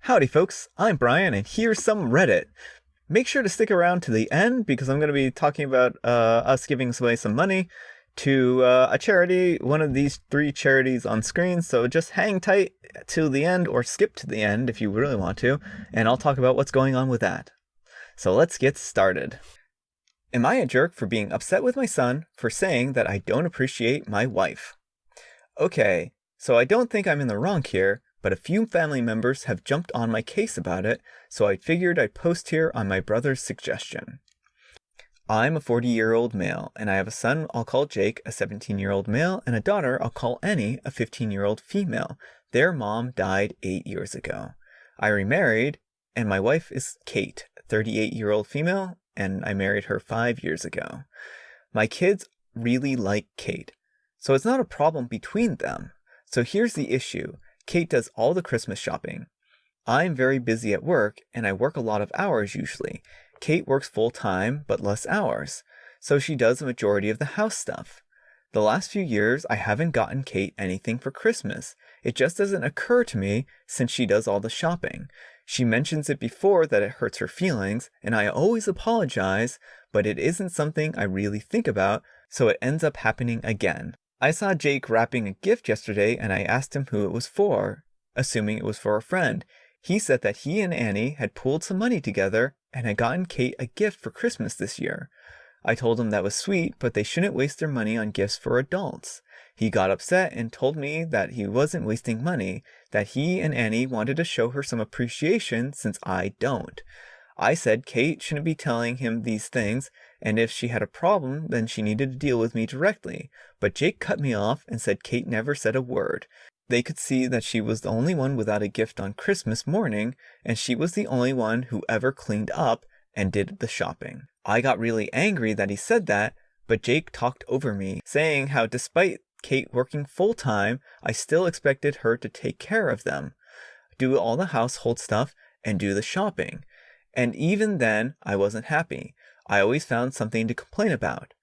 Howdy folks, I'm Brian and here's some Reddit. Make sure to stick around to the end because I'm going to be talking about us giving away some money to a charity, one of these three charities on screen, so just hang tight till the end or skip to the end if you really want to, and I'll talk about what's going on with that. So let's get started. Am I a jerk for being upset with my son for saying that I don't appreciate my wife? Okay, so I don't think I'm in the wrong here, but a few family members have jumped on my case about it, so I figured I'd post here on my brother's suggestion. I'm a 40-year-old male, and I have a son I'll call Jake, a 17-year-old male, and a daughter I'll call Annie, a 15-year-old female. Their mom died 8 years ago. I remarried, and my wife is Kate, a 38-year-old female, and I married her 5 years ago. My kids really like Kate, so it's not a problem between them. So here's the issue. Kate does all the Christmas shopping. I'm very busy at work, and I work a lot of hours usually. Kate works full-time, but less hours, so she does the majority of the house stuff. The last few years, I haven't gotten Kate anything for Christmas. It just doesn't occur to me since she does all the shopping. She mentions it before that it hurts her feelings, and I always apologize, but it isn't something I really think about, so it ends up happening again. I saw Jake wrapping a gift yesterday, and I asked him who it was for, assuming it was for a friend. He said that he and Annie had pooled some money together and had gotten Kate a gift for Christmas this year. I told him that was sweet, but they shouldn't waste their money on gifts for adults. He got upset and told me that he wasn't wasting money, that he and Annie wanted to show her some appreciation since I don't. I said Kate shouldn't be telling him these things, and if she had a problem, then she needed to deal with me directly. But Jake cut me off and said Kate never said a word. They could see that she was the only one without a gift on Christmas morning, and she was the only one who ever cleaned up and did the shopping. I got really angry that he said that, but Jake talked over me, saying how despite Kate working full-time, I still expected her to take care of them, do all the household stuff, and do the shopping. And even then, I wasn't happy. I always found something to complain about.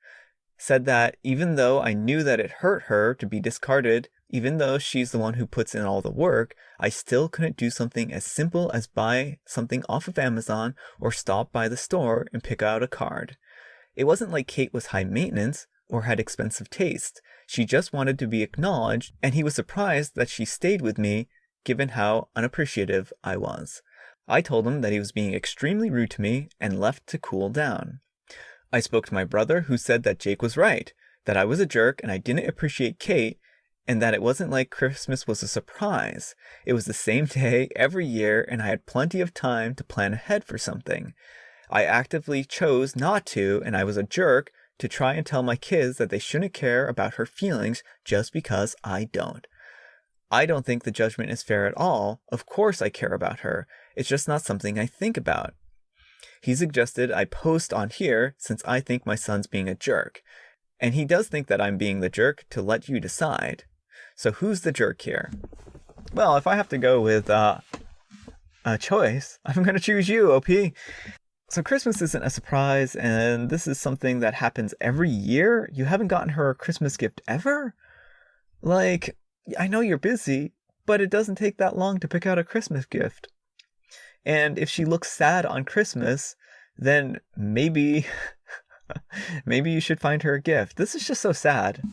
Said that even though I knew that it hurt her to be discarded, even though she's the one who puts in all the work, I still couldn't do something as simple as buy something off of Amazon or stop by the store and pick out a card. It wasn't like Kate was high maintenance or had expensive taste. She just wanted to be acknowledged, and he was surprised that she stayed with me given how unappreciative I was. I told him that he was being extremely rude to me and left to cool down. I spoke to my brother, who said that Jake was right, that I was a jerk and I didn't appreciate Kate, and that it wasn't like Christmas was a surprise. It was the same day every year, and I had plenty of time to plan ahead for something. I actively chose not to, and I was a jerk to try and tell my kids that they shouldn't care about her feelings just because I don't. I don't think the judgment is fair at all. Of course I care about her. It's just not something I think about. He suggested I post on here since I think my son's being a jerk. And he does think that I'm being the jerk to let you decide. So who's the jerk here? Well, if I have to go with a choice, I'm going to choose you, OP. So Christmas isn't a surprise, and this is something that happens every year? You haven't gotten her a Christmas gift ever? Like, I know you're busy, but it doesn't take that long to pick out a Christmas gift. And if she looks sad on Christmas, then maybe you should find her a gift. This is just so sad.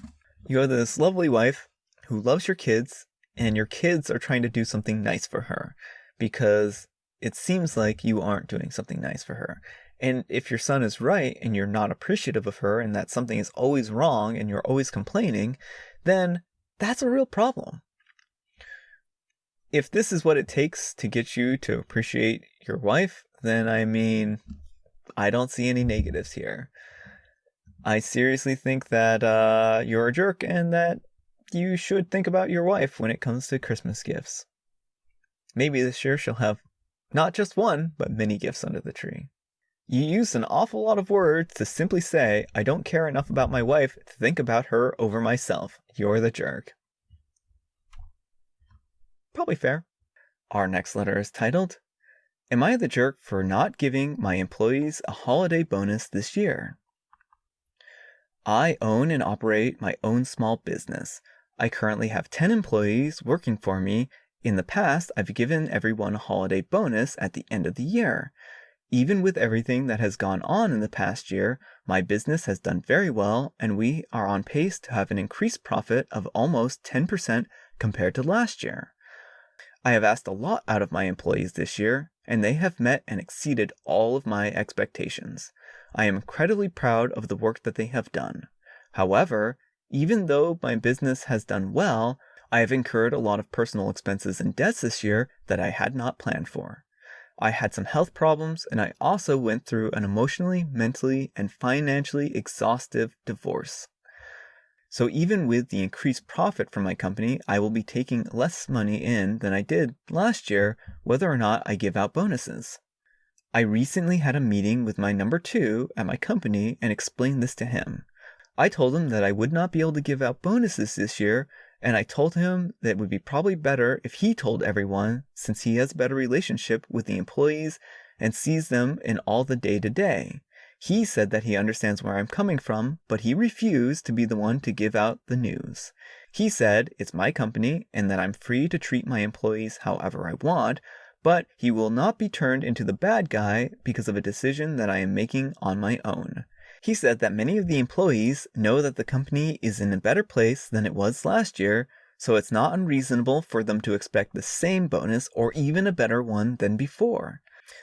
You have this lovely wife who loves your kids, and your kids are trying to do something nice for her because it seems like you aren't doing something nice for her. And if your son is right and you're not appreciative of her and that something is always wrong and you're always complaining, then that's a real problem. If this is what it takes to get you to appreciate your wife, then I don't see any negatives here. I seriously think that you're a jerk and that you should think about your wife when it comes to Christmas gifts. Maybe this year she'll have not just one, but many gifts under the tree. You used an awful lot of words to simply say, I don't care enough about my wife to think about her over myself. You're the jerk. Probably fair. Our next letter is titled, Am I the jerk for not giving my employees a holiday bonus this year? I own and operate my own small business. I currently have 10 employees working for me, In the past, I've given everyone a holiday bonus at the end of the year. Even with everything that has gone on in the past year, my business has done very well, and we are on pace to have an increased profit of almost 10% compared to last year. I have asked a lot out of my employees this year, and they have met and exceeded all of my expectations. I am incredibly proud of the work that they have done. However, even though my business has done well, I have incurred a lot of personal expenses and debts this year that I had not planned for. I had some health problems, and I also went through an emotionally, mentally, and financially exhaustive divorce. So even with the increased profit from my company, I will be taking less money in than I did last year, whether or not I give out bonuses. I recently had a meeting with my number 2 at my company and explained this to him. I told him that I would not be able to give out bonuses this year, and I told him that it would be probably better if he told everyone, since he has a better relationship with the employees and sees them in all the day-to-day. He said that he understands where I'm coming from, but he refused to be the one to give out the news. He said it's my company and that I'm free to treat my employees however I want, but he will not be turned into the bad guy because of a decision that I am making on my own. He said that many of the employees know that the company is in a better place than it was last year, so it's not unreasonable for them to expect the same bonus or even a better one than before.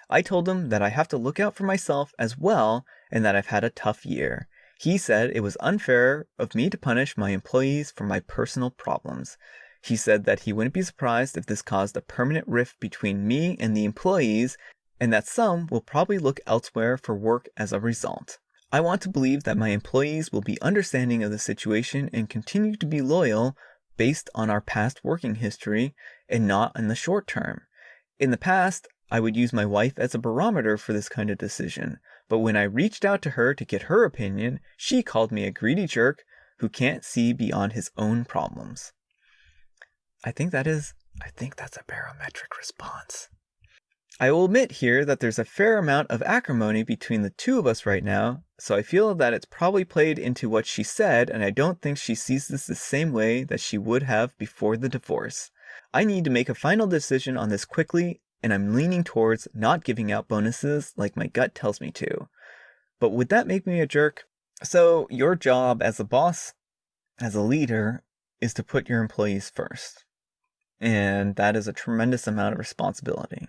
I told him that I have to look out for myself as well and that I've had a tough year. He said it was unfair of me to punish my employees for my personal problems. He said that he wouldn't be surprised if this caused a permanent rift between me and the employees, and that some will probably look elsewhere for work as a result. I want to believe that my employees will be understanding of the situation and continue to be loyal based on our past working history and not in the short term. In the past, I would use my wife as a barometer for this kind of decision, but when I reached out to her to get her opinion, she called me a greedy jerk who can't see beyond his own problems. I think that's a barometric response. I will admit here that there's a fair amount of acrimony between the two of us right now, so I feel that it's probably played into what she said, and I don't think she sees this the same way that she would have before the divorce. I need to make a final decision on this quickly, and I'm leaning towards not giving out bonuses like my gut tells me to. But would that make me a jerk? So your job as a boss, as a leader, is to put your employees first. And that is a tremendous amount of responsibility.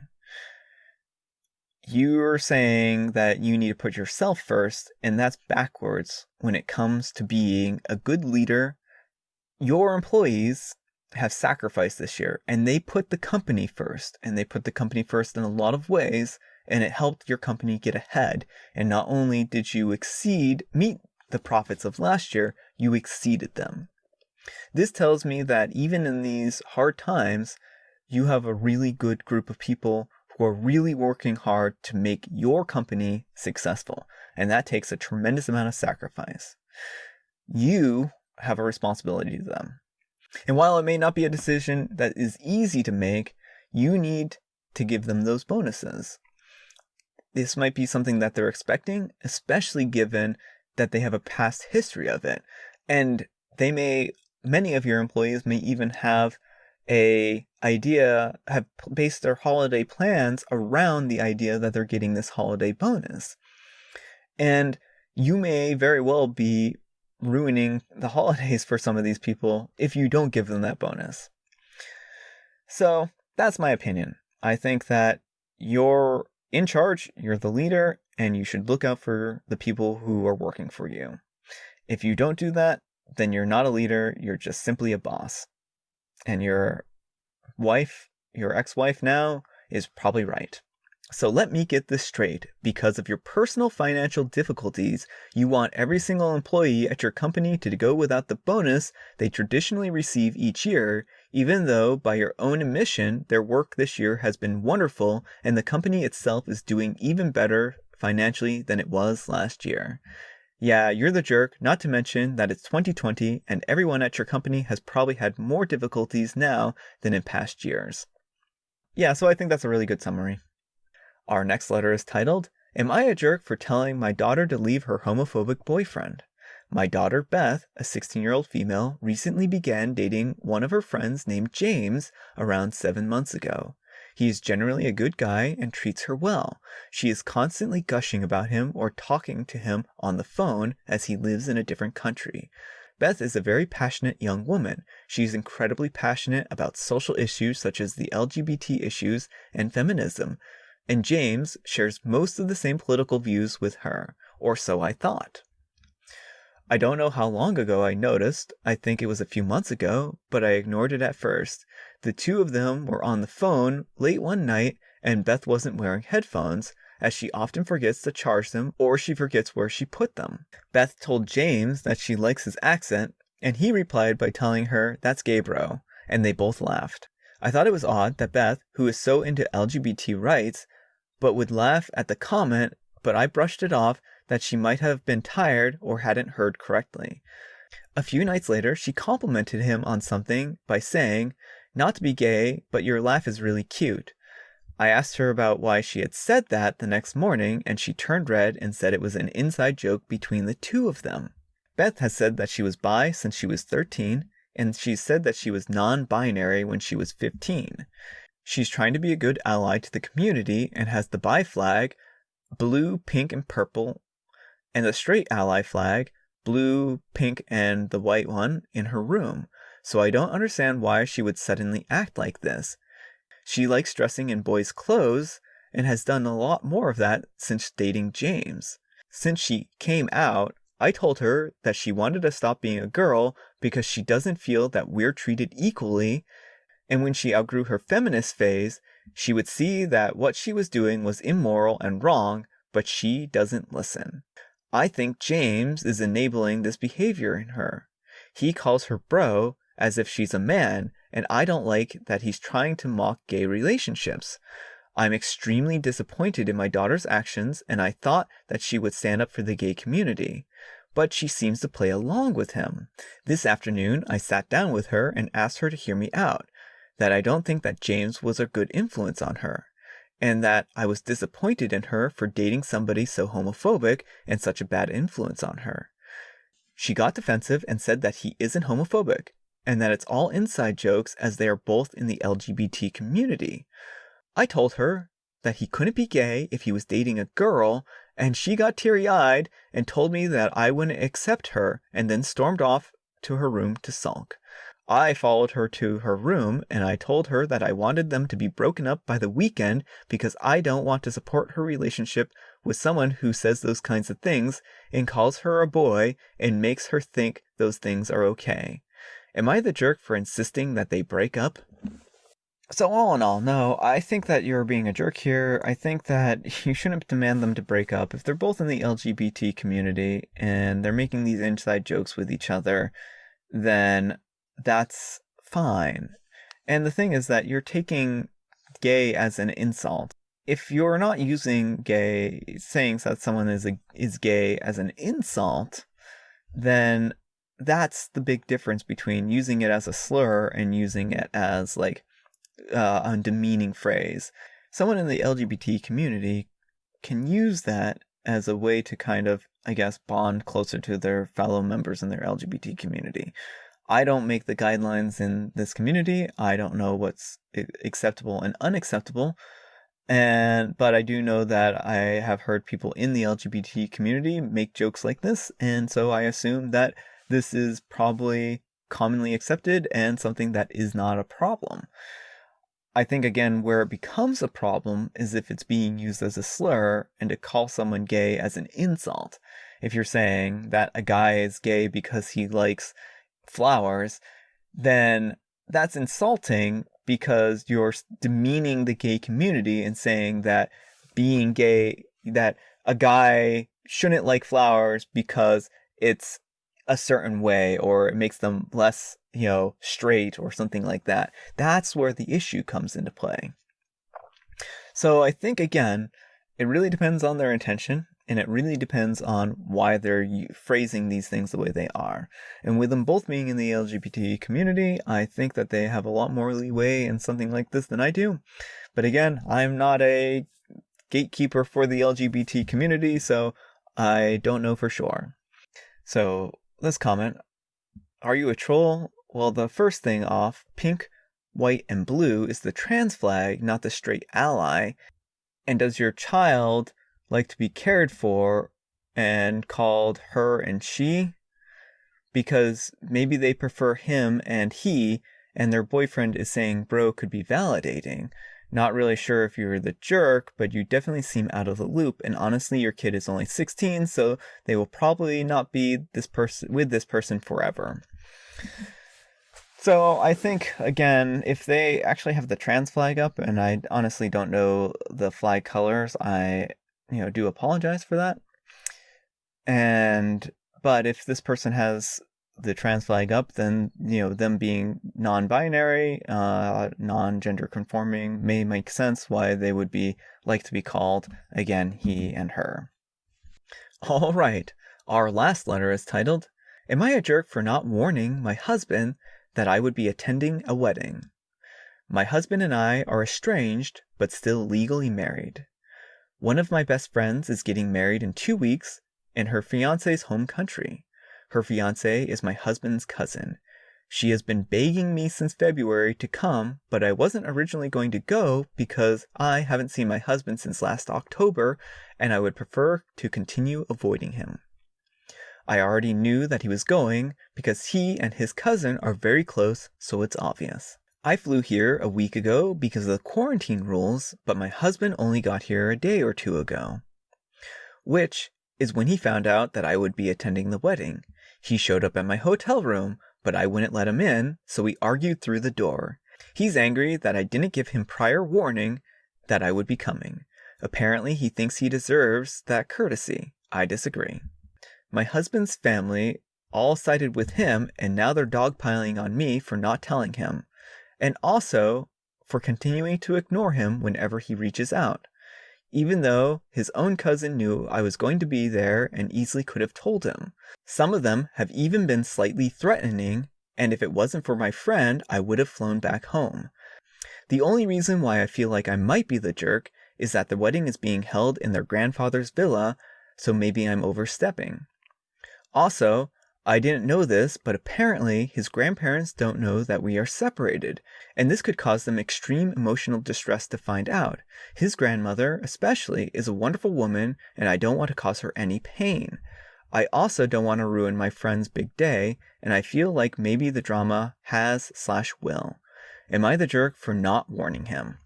You're saying that you need to put yourself first, and that's backwards when it comes to being a good leader. Your employees have sacrificed this year, and they put the company first, and they put the company first in a lot of ways, and it helped your company get ahead. And not only did you meet the profits of last year, you exceeded them. This tells me that even in these hard times, you have a really good group of people who are really working hard to make your company successful, and that takes a tremendous amount of sacrifice. You have a responsibility to them. And while it may not be a decision that is easy to make, you need to give them those bonuses. This might be something that they're expecting, especially given that they have a past history of it. And many of your employees may even have based their holiday plans around the idea that they're getting this holiday bonus. And you may very well be ruining the holidays for some of these people if you don't give them that bonus. So that's my opinion. I think that you're in charge, you're the leader, and you should look out for the people who are working for you. If you don't do that, then you're not a leader, you're just simply a boss. And your ex-wife now, is probably right. So let me get this straight. Because of your personal financial difficulties, you want every single employee at your company to go without the bonus they traditionally receive each year, even though by your own admission, their work this year has been wonderful and the company itself is doing even better financially than it was last year. Yeah, you're the jerk, not to mention that it's 2020 and everyone at your company has probably had more difficulties now than in past years. Yeah, so I think that's a really good summary. Our next letter is titled, Am I a Jerk for Telling My Daughter to Leave Her Homophobic Boyfriend? My daughter Beth, a 16-year-old female, recently began dating one of her friends named James around 7 months ago. He is generally a good guy and treats her well. She is constantly gushing about him or talking to him on the phone as he lives in a different country. Beth is a very passionate young woman. She is incredibly passionate about social issues such as the LGBT issues and feminism, and James shares most of the same political views with her, or so I thought. I don't know how long ago I noticed. I think it was a few months ago, but I ignored it at first. The two of them were on the phone late one night, and Beth wasn't wearing headphones, as she often forgets to charge them or she forgets where she put them. Beth told James that she likes his accent, and he replied by telling her, "That's gay, bro," and they both laughed. I thought it was odd that Beth, who is so into LGBT rights, but would laugh at the comment, but I brushed it off that she might have been tired or hadn't heard correctly. A few nights later, she complimented him on something by saying, "Not to be gay, but your laugh is really cute." I asked her about why she had said that the next morning, and she turned red and said it was an inside joke between the two of them. Beth has said that she was bi since she was 13, and she said that she was non-binary when she was 15. She's trying to be a good ally to the community and has the bi flag, blue, pink, and purple, and the straight ally flag, blue, pink, and the white one, in her room. So I don't understand why she would suddenly act like this. She likes dressing in boys' clothes and has done a lot more of that since dating James. Since she came out, I told her that she wanted to stop being a girl because she doesn't feel that we're treated equally, and when she outgrew her feminist phase, she would see that what she was doing was immoral and wrong, but she doesn't listen. I think James is enabling this behavior in her. He calls her bro as if she's a man, and I don't like that he's trying to mock gay relationships. I'm extremely disappointed in my daughter's actions, and I thought that she would stand up for the gay community. But she seems to play along with him. This afternoon, I sat down with her and asked her to hear me out, that I don't think that James was a good influence on her, and that I was disappointed in her for dating somebody so homophobic and such a bad influence on her. She got defensive and said that he isn't homophobic, and that it's all inside jokes as they are both in the LGBT community. I told her that he couldn't be gay if he was dating a girl, and she got teary-eyed and told me that I wouldn't accept her, and then stormed off to her room to sulk. I followed her to her room, and I told her that I wanted them to be broken up by the weekend because I don't want to support her relationship with someone who says those kinds of things and calls her a boy and makes her think those things are okay. Am I the jerk for insisting that they break up? So all in all, no, I think that you're being a jerk here. I think that you shouldn't demand them to break up. If they're both in the LGBT community and they're making these inside jokes with each other, then that's fine. And the thing is that you're taking gay as an insult. If you're not using gay, saying that someone is gay as an insult, then that's the big difference between using it as a slur and using it as like a demeaning phrase. Someone in the LGBT community can use that as a way to kind of, I guess, bond closer to their fellow members in their LGBT community. I don't make the guidelines in this community. I don't know what's acceptable and unacceptable. But I do know that I have heard people in the LGBT community make jokes like this, and so I assume that this is probably commonly accepted and something that is not a problem. I think, again, where it becomes a problem is if it's being used as a slur and to call someone gay as an insult. If you're saying that a guy is gay because he likes flowers, then that's insulting because you're demeaning the gay community and saying that being gay, that a guy shouldn't like flowers because it's a certain way or it makes them less, straight or something like that. That's where the issue comes into play. So I think, again, it really depends on their intention, and it really depends on why they're phrasing these things the way they are. And with them both being in the LGBT community, I think that they have a lot more leeway in something like this than I do. But again, I'm not a gatekeeper for the LGBT community, so I don't know for sure. So this comment. Are you a troll? Well, the first thing off, pink, white, and blue is the trans flag, not the straight ally. And does your child like to be cared for and called her and she? Because maybe they prefer him and he, and their boyfriend is saying bro could be validating. Not really sure if you're the jerk, but you definitely seem out of the loop, and honestly your kid is only 16, so they will probably not be with this person forever. So I think, again, if they actually have the trans flag up, and I honestly don't know the flag colors, I do apologize for that. But if this person has the trans flag up, then them being non-binary, non-gender conforming may make sense why they would like to be called, again, he and her. All right, our last letter is titled, Am I a jerk for not warning my husband that I would be attending a wedding? My husband and I are estranged, but still legally married. One of my best friends is getting married in 2 weeks in her fiance's home country. Her fiance is my husband's cousin. She has been begging me since February to come, but I wasn't originally going to go because I haven't seen my husband since last October, and I would prefer to continue avoiding him. I already knew that he was going because he and his cousin are very close, so it's obvious. I flew here a week ago because of the quarantine rules, but my husband only got here a day or two ago, which is when he found out that I would be attending the wedding. He showed up at my hotel room, but I wouldn't let him in, so we argued through the door. He's angry that I didn't give him prior warning that I would be coming. Apparently, he thinks he deserves that courtesy. I disagree. My husband's family all sided with him, and now they're dogpiling on me for not telling him, and also for continuing to ignore him whenever he reaches out, even though his own cousin knew I was going to be there and easily could have told him. Some of them have even been slightly threatening, and if it wasn't for my friend, I would have flown back home. The only reason why I feel like I might be the jerk is that the wedding is being held in their grandfather's villa, so maybe I'm overstepping. Also, I didn't know this, but apparently his grandparents don't know that we are separated, and this could cause them extreme emotional distress to find out. His grandmother, especially, is a wonderful woman, and I don't want to cause her any pain. I also don't want to ruin my friend's big day, and I feel like maybe the drama has/will. Am I the jerk for not warning him?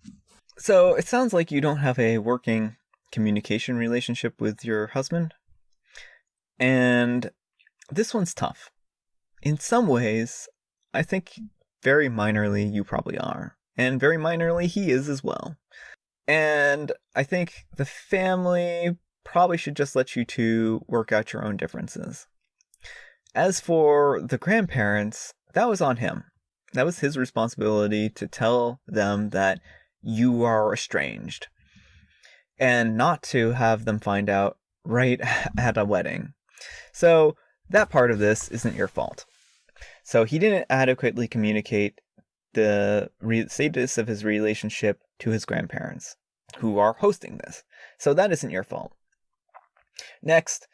So it sounds like you don't have a working communication relationship with your husband. And this one's tough. In some ways, I think very minorly you probably are. And very minorly he is as well. And I think the family probably should just let you two work out your own differences. As for the grandparents, that was on him. That was his responsibility to tell them that you are estranged. And not to have them find out right at a wedding. So that part of this isn't your fault. So he didn't adequately communicate the status of his relationship to his grandparents, who are hosting this. So that isn't your fault. Next,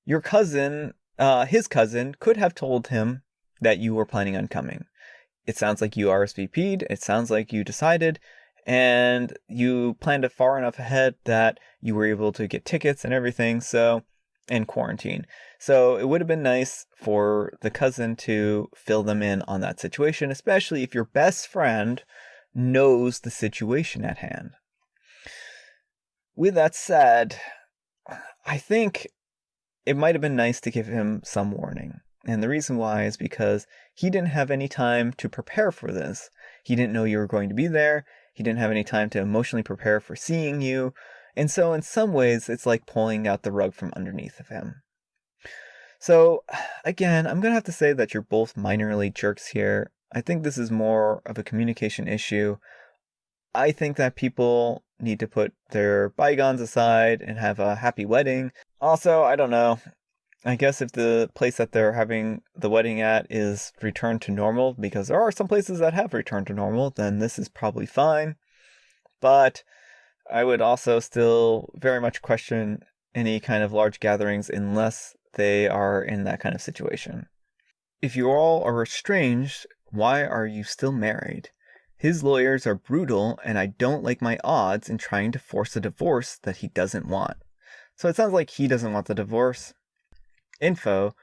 your cousin, his cousin, could have told him that you were planning on coming. It sounds like you RSVP'd, it sounds like you decided, and you planned it far enough ahead that you were able to get tickets and everything, and quarantine. So it would have been nice for the cousin to fill them in on that situation, especially if your best friend knows the situation at hand. With that said, I think it might have been nice to give him some warning. And the reason why is because he didn't have any time to prepare for this. He didn't know you were going to be there. He didn't have any time to emotionally prepare for seeing you. And so in some ways, it's like pulling out the rug from underneath of him. So again, I'm going to have to say that you're both minorly jerks here. I think this is more of a communication issue. I think that people need to put their bygones aside and have a happy wedding. Also, I don't know. I guess if the place that they're having the wedding at is returned to normal, because there are some places that have returned to normal, then this is probably fine. But I would also still very much question any kind of large gatherings unless they are in that kind of situation. If you all are estranged, why are you still married? His lawyers are brutal, and I don't like my odds in trying to force a divorce that he doesn't want. So it sounds like he doesn't want the divorce. Info,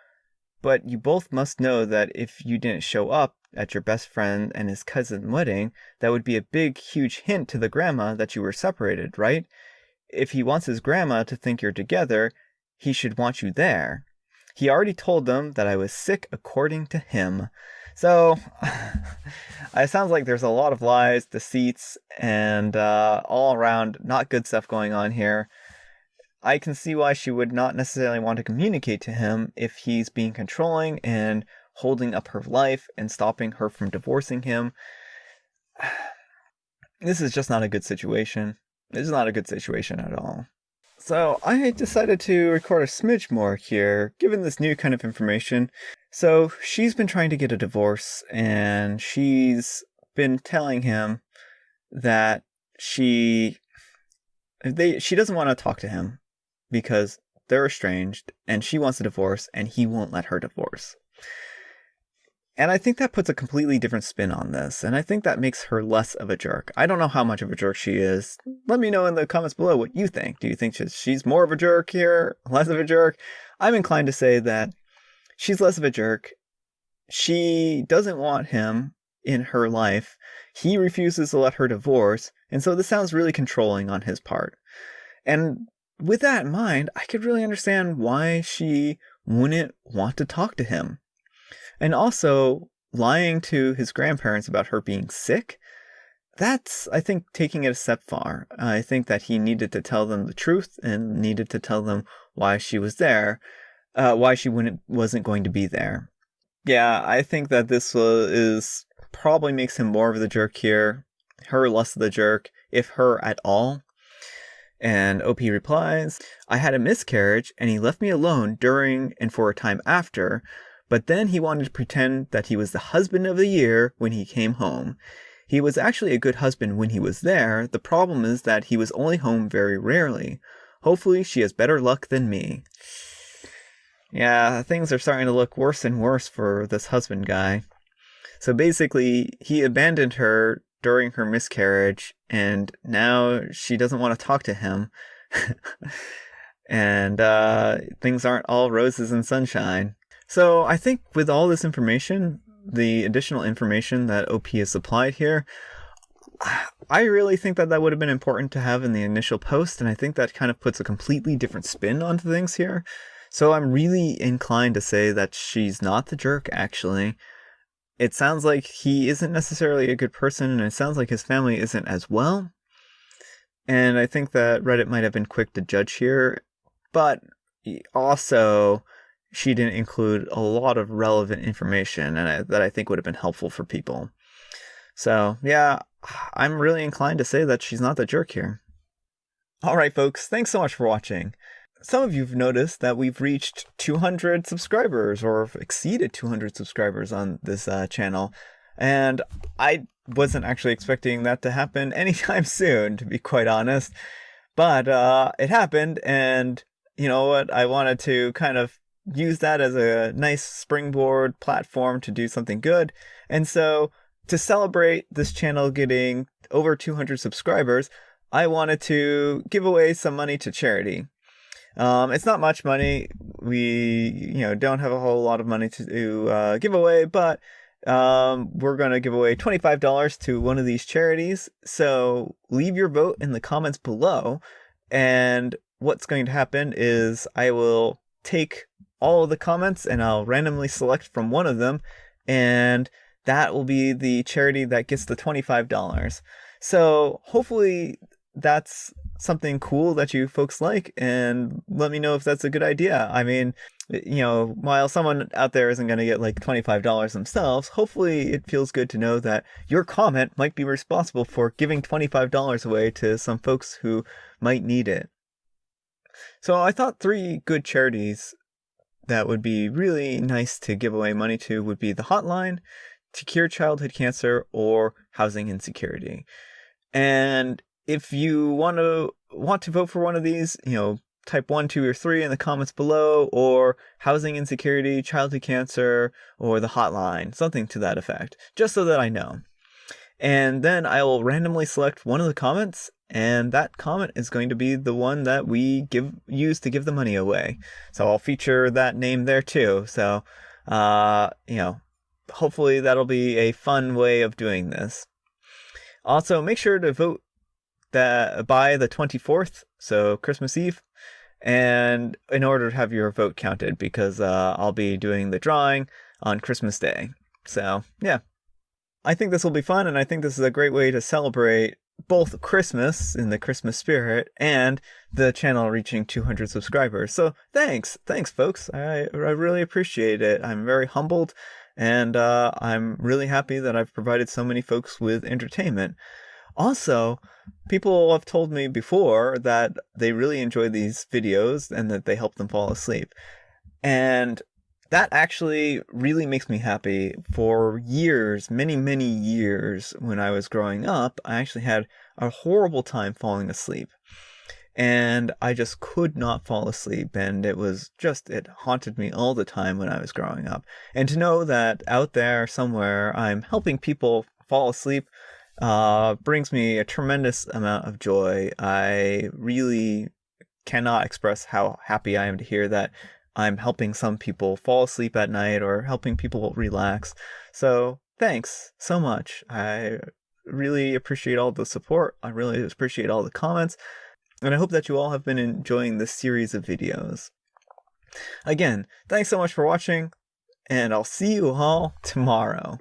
but you both must know that if you didn't show up at your best friend and his cousin's wedding, that would be a big, huge hint to the grandma that you were separated, right? If he wants his grandma to think you're together, he should want you there. He already told them that I was sick according to him. So, it sounds like there's a lot of lies, deceits, and all around not good stuff going on here. I can see why she would not necessarily want to communicate to him if he's being controlling and holding up her life and stopping her from divorcing him. This is just not a good situation. This is not a good situation at all. So I decided to record a smidge more here, given this new kind of information. So she's been trying to get a divorce, and she's been telling him that she doesn't want to talk to him because they're estranged, and she wants a divorce, and he won't let her divorce. And I think that puts a completely different spin on this, and I think that makes her less of a jerk. I don't know how much of a jerk she is. Let me know in the comments below what you think. Do you think she's more of a jerk here, less of a jerk? I'm inclined to say that she's less of a jerk. She doesn't want him in her life. He refuses to let her divorce, and so this sounds really controlling on his part. And with that in mind, I could really understand why she wouldn't want to talk to him. And also, lying to his grandparents about her being sick, that's, I think, taking it a step far. I think that he needed to tell them the truth and needed to tell them why she was there, why she wasn't going to be there. Yeah, I think that this is probably makes him more of the jerk here, her less of the jerk, if her at all. And OP replies, I had a miscarriage and he left me alone during and for a time after, but then he wanted to pretend that he was the husband of the year when he came home. He was actually a good husband when he was there. The problem is that he was only home very rarely. Hopefully she has better luck than me. Yeah, things are starting to look worse and worse for this husband guy. So basically, he abandoned her during her miscarriage, and now she doesn't want to talk to him. And things aren't all roses and sunshine. So I think with all this information, the additional information that OP has supplied here, I really think that would have been important to have in the initial post, and I think that kind of puts a completely different spin onto things here. So I'm really inclined to say that she's not the jerk, actually. It sounds like he isn't necessarily a good person, and it sounds like his family isn't as well. And I think that Reddit might have been quick to judge here, but also she didn't include a lot of relevant information that I think would have been helpful for people. So, yeah, I'm really inclined to say that she's not the jerk here. Alright, folks, thanks so much for watching. Some of you have noticed that we've reached 200 subscribers, or exceeded 200 subscribers on this channel. And I wasn't actually expecting that to happen anytime soon, to be quite honest. But it happened, and you know what? I wanted to kind of use that as a nice springboard platform to do something good. And so to celebrate this channel getting over 200 subscribers, I wanted to give away some money to charity. It's not much money. We, don't have a whole lot of money to give away, but we're going to give away $25 to one of these charities. So leave your vote in the comments below. And what's going to happen is I will take all of the comments and I'll randomly select from one of them, and that will be the charity that gets the $25. So hopefully that's something cool that you folks like, and let me know if that's a good idea. I mean, while someone out there isn't going to get like $25 themselves, hopefully it feels good to know that your comment might be responsible for giving $25 away to some folks who might need it. So I thought 3 good charities that would be really nice to give away money to would be the Hotline, To Cure Childhood Cancer, or Housing Insecurity. And if you want to vote for one of these, type 1, 2, or 3 in the comments below, or housing insecurity, childhood cancer, or the hotline, something to that effect, just so that I know. And then I will randomly select one of the comments, and that comment is going to be the one that we use to give the money away. So I'll feature that name there too. So, hopefully that'll be a fun way of doing this. Also, make sure to vote by the 24th, so Christmas Eve, and in order to have your vote counted, because I'll be doing the drawing on Christmas Day. So, yeah. I think this will be fun, and I think this is a great way to celebrate both Christmas in the Christmas spirit and the channel reaching 200 subscribers. So thanks, folks. I really appreciate it. I'm very humbled, and I'm really happy that I've provided so many folks with entertainment. Also, people have told me before that they really enjoy these videos and that they help them fall asleep. And that actually really makes me happy. For years, many, many years, when I was growing up, I actually had a horrible time falling asleep. And I just could not fall asleep, and it haunted me all the time when I was growing up. And to know that out there somewhere I'm helping people fall asleep brings me a tremendous amount of joy. I really cannot express how happy I am to hear that I'm helping some people fall asleep at night or helping people relax. So thanks so much. I really appreciate all the support. I really appreciate all the comments. And I hope that you all have been enjoying this series of videos. Again, thanks so much for watching, and I'll see you all tomorrow.